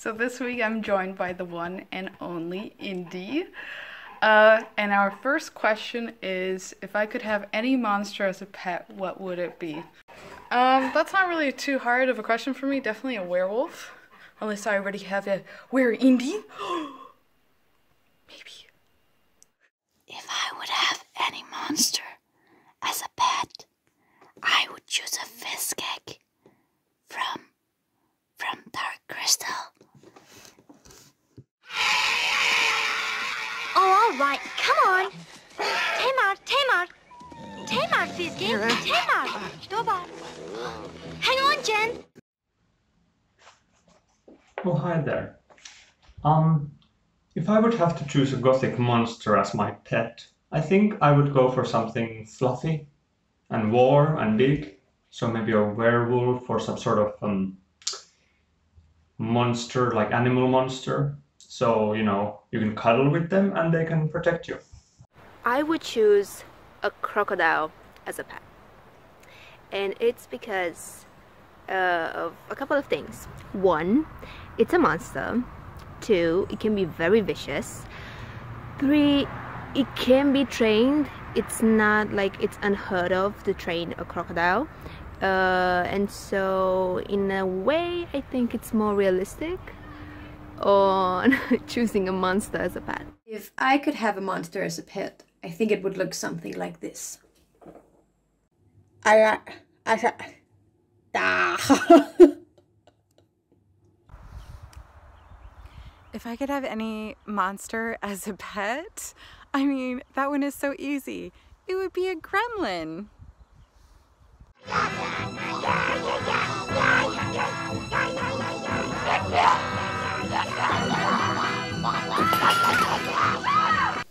So this week I'm joined by the one and only Indy. And our first question is, if I could have any monster as a pet, what would it be? That's not really too hard of a question for me. Definitely a werewolf. Unless I already have a Indy. Maybe. If I would have any monster as a pet, I would choose a fisk egg from Dark Crystal. Oh, all right, come on. Tamar, fisk egg. Tamar. Dobar. Hang on, Jen. Oh, hi there. If I would have to choose a Gothic monster as my pet, I think I would go for something fluffy and warm and big. So maybe a werewolf or some sort of monster, like animal monster. So, you know, you can cuddle with them and they can protect you. I would choose a crocodile as a pet. And it's because of a couple of things. One, it's a monster. Two, it can be very vicious. Three, it can be trained. It's not like it's unheard of to train a crocodile. And so in a way, I think it's more realistic on choosing a monster as a pet. If I could have a monster as a pet, I think it would look something like this. If I could have any monster as a pet, I mean, that one is so easy. It would be a gremlin.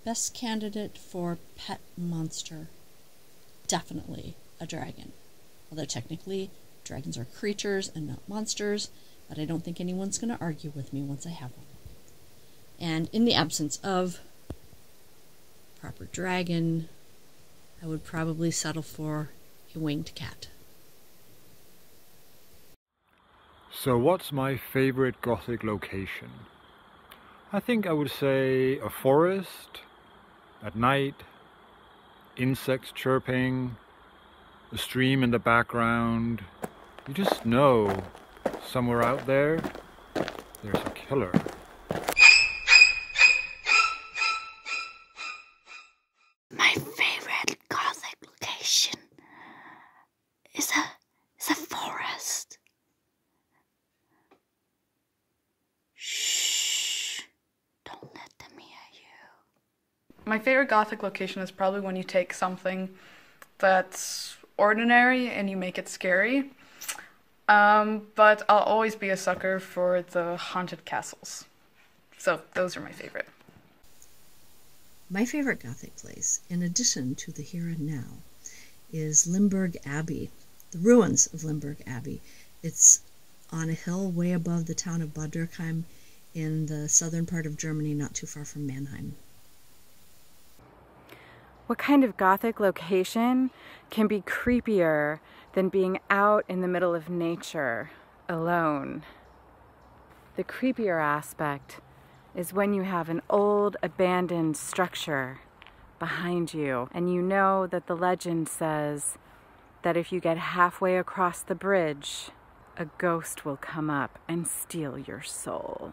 Best candidate for pet monster, definitely a dragon. Although technically, dragons are creatures and not monsters, but I don't think anyone's going to argue with me once I have one. And in the absence of proper dragon, I would probably settle for a winged cat. So what's my favorite Gothic location? I think I would say a forest, at night, insects chirping, a stream in the background. You just know somewhere out there, there's a killer. My favorite Gothic location is a forest. Shh, don't let them hear you. My favorite Gothic location is probably when you take something that's ordinary and you make it scary. But I'll always be a sucker for the haunted castles. So those are my favorite. My favorite Gothic place, in addition to the here and now, is Limburg Abbey, the ruins of Limburg Abbey. It's on a hill way above the town of Bad Dürkheim in the southern part of Germany, not too far from Mannheim. What kind of Gothic location can be creepier than being out in the middle of nature, alone? The creepier aspect is when you have an old abandoned structure behind you and you know that the legend says that if you get halfway across the bridge, a ghost will come up and steal your soul.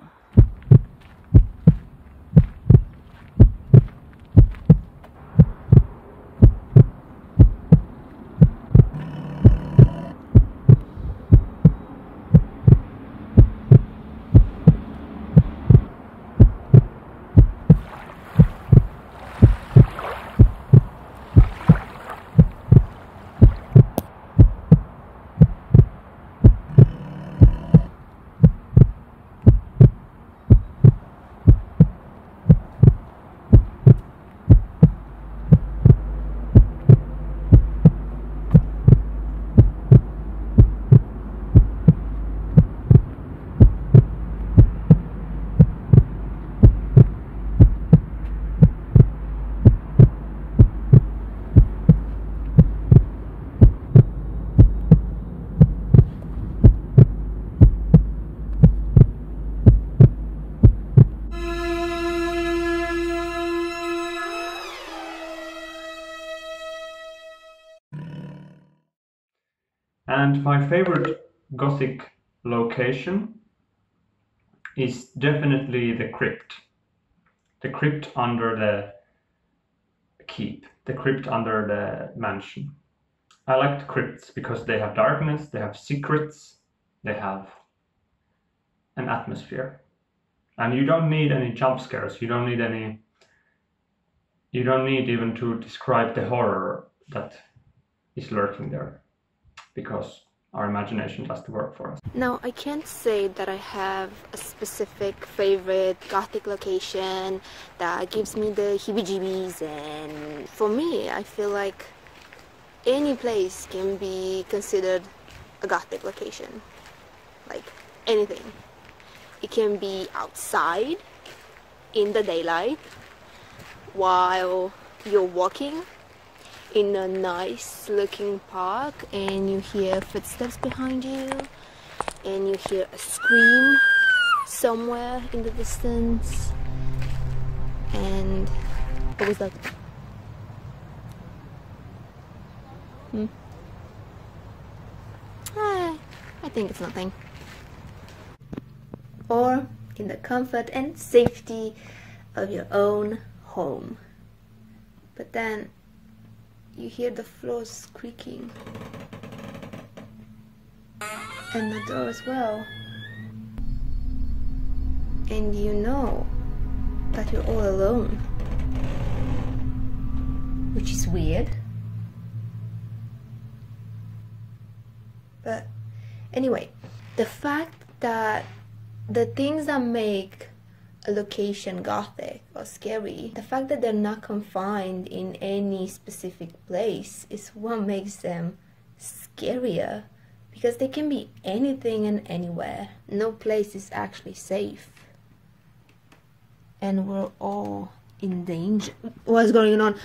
And my favorite Gothic location is definitely the crypt. The crypt under the keep, the crypt under the mansion. I like the crypts because they have darkness, they have secrets, they have an atmosphere. And you don't need any jump scares, you don't need even to describe the horror that is lurking there, because our imagination does the work for us. Now, I can't say that I have a specific favorite Gothic location that gives me the heebie-jeebies, and for me, I feel like any place can be considered a Gothic location. Like anything. It can be outside, in the daylight, while you're walking in a nice looking park and you hear footsteps behind you and you hear a scream somewhere in the distance. And what was that? I think it's nothing. Or in the comfort and safety of your own home. But then you hear the floors creaking and the door as well, and you know that you're all alone, which is weird. But anyway, the fact that the things that make a location Gothic or scary, the fact that they're not confined in any specific place is what makes them scarier, because they can be anything and anywhere. No place is actually safe, and we're all in danger. What's going on?